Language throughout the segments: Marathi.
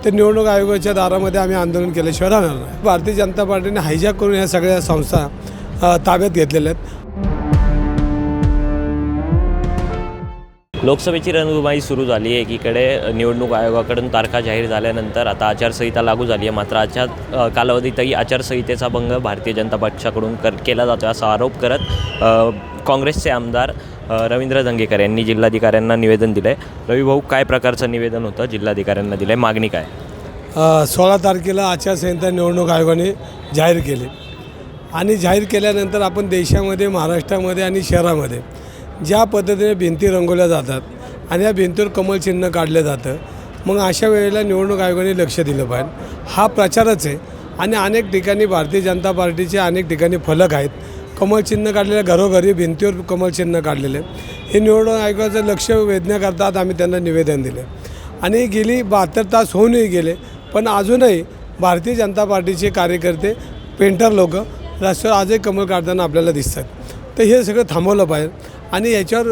तर निवडणूक आयोगाच्या दारामध्ये आम्ही आंदोलन केल्याशिवाय राहणार नाही. भारतीय जनता पार्टीने हायजॅक करून ह्या सगळ्या संस्था ताब्यात घेतलेल्या आहेत. लोकसभेची रणधुमाळी सुरू झाली आहे. एकीकडे निवडणूक आयोगाकडून तारखा जाहीर झाल्यानंतर आता आचारसंहिता लागू झाली आहे. मात्र आजच्या कालावधीतही आचारसंहितेचा भंग भारतीय जनता पक्षाकडून केला जातो असा आरोप करत काँग्रेसचे आमदार रवींद्र धंगेकर यांनी जिल्हाधिकाऱ्यांना निवेदन दिलं आहे. रवी भाऊ, काय प्रकारचं निवेदन होतं जिल्हाधिकाऱ्यांना दिलं आहे, मागणी काय? 16 तारखेला आचारसंहिता निवडणूक आयोगाने जाहीर केली आणि जाहीर केल्यानंतर आपण देशामध्ये, महाराष्ट्रामध्ये आणि शहरामध्ये ज्या पद्धतीने भिंती रंगवल्या जातात आणि या भिंतीवर कमल चिन्ह काढलं जातं, मग अशा वेळेला निवडणूक आयोगाने लक्ष दिलं पाहिजे. हा प्रचारच आहे आणि अनेक ठिकाणी भारतीय जनता पार्टीचे अनेक ठिकाणी फलक आहेत, कमल चिन्ह काढलेले, घरोघरी भिंतीवर कमल चिन्ह काढलेले. हे निवडणूक आयोगाचं लक्ष वेधण्याकरता आम्ही त्यांना निवेदन दिले आणि गेली 72 तास होऊनही गेले, पण अजूनही भारतीय जनता पार्टीचे कार्यकर्ते, पेंटर लोक रस्त्यावर आजही कमल काढताना आपल्याला दिसतात. तर हे सगळं थांबवलं पाहिजे आणि याच्यावर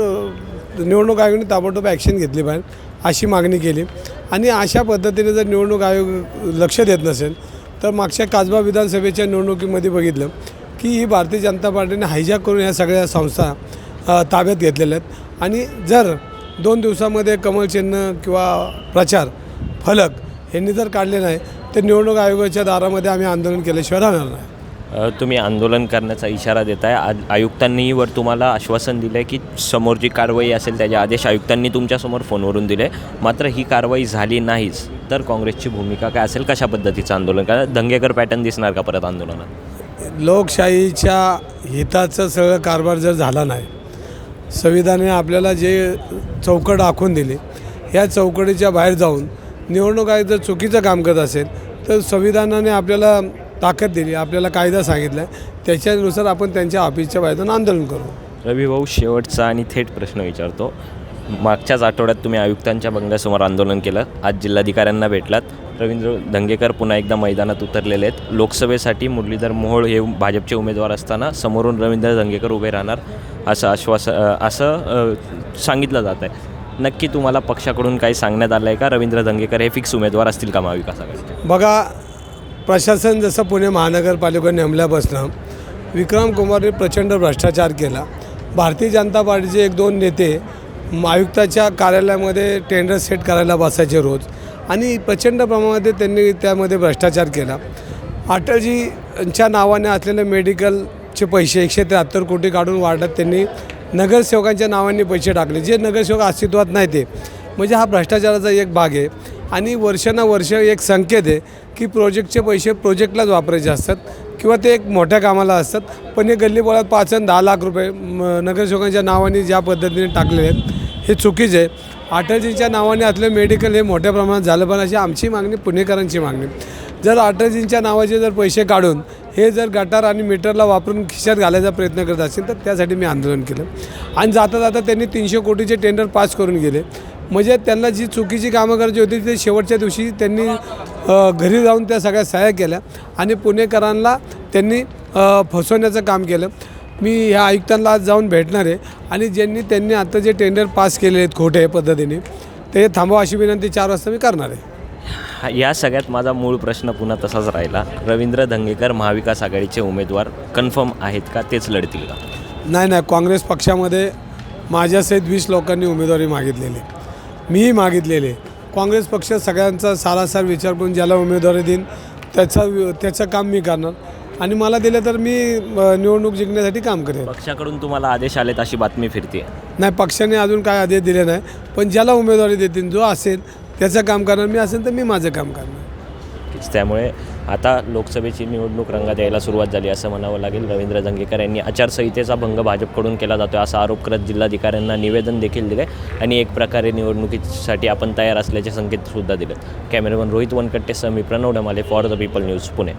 निवडणूक आयोगाने ताबडतोब ॲक्शन घेतली पाहिजे अशी मागणी केली. आणि अशा पद्धतीने जर निवडणूक आयोग लक्ष देत नसेल तर मागच्या कसबा विधानसभेच्या निवडणुकीमध्ये बघितलं की ही भारतीय जनता पार्टीने हायजॅक करून ह्या सगळ्या संस्था ताब्यात घेतलेल्या आहेत. आणि जर 2 दिवसामध्ये कमल चिन्ह किंवा प्रचार फलक यांनी जर काढले नाही तर निवडणूक आयोगाच्या दारामध्ये आम्ही आंदोलन केल्याशिवाय राहणार नाही. तुम्ही आंदोलन करण्याचा इशारा देत आहे. आयुक्तांनी वर तुम्हाला आश्वासन दिलं आहे की समोर जी कारवाई असेल त्याचे आदेश आयुक्तांनी तुमच्यासमोर फोनवरून दिले, मात्र ही कारवाई झाली नाहीच तर काँग्रेसची भूमिका काय असेल, कशा पद्धतीचं आंदोलन करा? दंगेकर पॅटर्न दिसणार का परत आंदोलनात? लोकशाहीच्या हिताचं सगळं कारभार जर झाला नाही, संविधानाने आपल्याला जे चौकट आखून दिली, ह्या चौकटीच्या बाहेर जाऊन निवडणूक आयोग जर चुकीचं काम करत असेल तर संविधानाने आपल्याला ताकद दिली, आपल्याला कायदा सांगितला आहे, त्याच्यानुसार आपण त्यांच्या ऑफिसच्या बाहेरून आंदोलन करू. रवी भाऊ, शेवटचा आणि थेट प्रश्न विचारतो. मागच्याच आठवड्यात तुम्ही आयुक्तांच्या बंगल्यासमोर आंदोलन केलं, आज जिल्हाधिकाऱ्यांना भेटलात. रवींद्र धंगेकर पुन्हा एकदा मैदानात उतरलेले आहेत. लोकसभेसाठी मुरलीधर मोहोळ हे भाजपचे उमेदवार असताना समोरून रवींद्र धंगेकर उभे राहणार असं सांगितलं जात आहे. नक्की तुम्हाला पक्षाकडून काही सांगण्यात आलं आहे का? रवींद्र धंगेकर हे फिक्स उमेदवार असतील का महाविकास आघाडीचे? बघा, प्रशासन जसं पुणे महानगरपालिका नेमल्यापासून विक्रम कुमारने प्रचंड भ्रष्टाचार केला. भारतीय जनता पार्टीचे 1-2 नेते आयुक्ताच्या कार्यालयामध्ये टेंडर सेट करायला बसायचे रोज आणि प्रचंड प्रमाणामध्ये त्यांनी त्यामध्ये भ्रष्टाचार केला. अटलजींच्या नावाने असलेले मेडिकलचे पैसे 173 कोटी काढून वाढत त्यांनी नगरसेवकांच्या नावाने पैसे टाकले, जे नगरसेवक अस्तित्वात नाही ते. म्हणजे हा भ्रष्टाचाराचा एक भाग आहे आणि वर्षानुवर्ष एक संकेत आहे की प्रोजेक्टचे पैसे प्रोजेक्टलाच वापरायचे असतात किंवा ते एक मोठ्या कामाला असतात. पण हे गल्लीबोळात 5 आणि 10 लाख रुपये नगरसेवकांच्या नावाने ज्या पद्धतीने टाकलेले आहेत हे चुकीचे आहे. अटलजींच्या नावाने असले मेडिकल हे मोठ्या प्रमाणात झालं पण अशी आमची मागणी, पुणेकरांची मागणी. जर अटलजींच्या नावाचे जर पैसे काढून हे जर गटार आणि मीटरला वापरून खिशात घालायचा प्रयत्न करत असतील तर त्यासाठी मी आंदोलन केलं. आणि जाता जाता त्यांनी 300 कोटीचे टेंडर पास करून गेले. म्हणजे त्यांना जी चुकीची कामं करायची होती ते शेवटच्या दिवशी त्यांनी घरी जाऊन त्या सगळ्या सह्या केल्या आणि पुणेकरांना त्यांनी फसवण्याचं काम केलं. मी ह्या आयुक्तांना आज जाऊन भेटणार आहे आणि त्यांनी आता जे टेंडर पास केले आहेत खोटे पद्धतीने ते थांबवा अशी विनंती 4 वाजता मी करणार आहे. या सगळ्यात माझा मूळ प्रश्न पुन्हा तसाच राहिला. रवींद्र धंगेकर महाविकास आघाडीचे उमेदवार कन्फर्म आहेत का? तेच लढतील का? नाही, काँग्रेस पक्षामध्ये माझ्यासहित 20 लोकांनी उमेदवारी मागितलेली, मीही मागितलेले. काँग्रेस पक्ष सगळ्यांचा सारासार विचार करून ज्याला उमेदवारी देईन त्याचं काम मी करणार आणि मला दिलं तर मी निवडणूक जिंकण्यासाठी काम करेन. पक्षाकडून तुम्हाला आदेश आलेत अशी बातमी फिरते? नाही, पक्षाने अजून काय आदेश दिले नाही, पण ज्याला उमेदवारी देतील, जो असेल त्याचं काम करणार. मी असेल तर मी माझं काम करणार. त्यामुळे आता लोकसभेची निवडणूक रंगात यायला सुरुवात झाली असं म्हणावं लागेल. रवींद्र धंगेकर यांनी आचारसंहितेचा भंग भाजपकडून केला जातो असा आरोप करत जिल्हाधिकाऱ्यांना निवेदन देखील दिले आणि एक प्रकारे निवडणुकीसाठी आपण तयार असल्याचे संकेतसुद्धा दिले. कॅमेरामन रोहित वनकट्टेसह मी Pranav Damale, for the people news, Pune.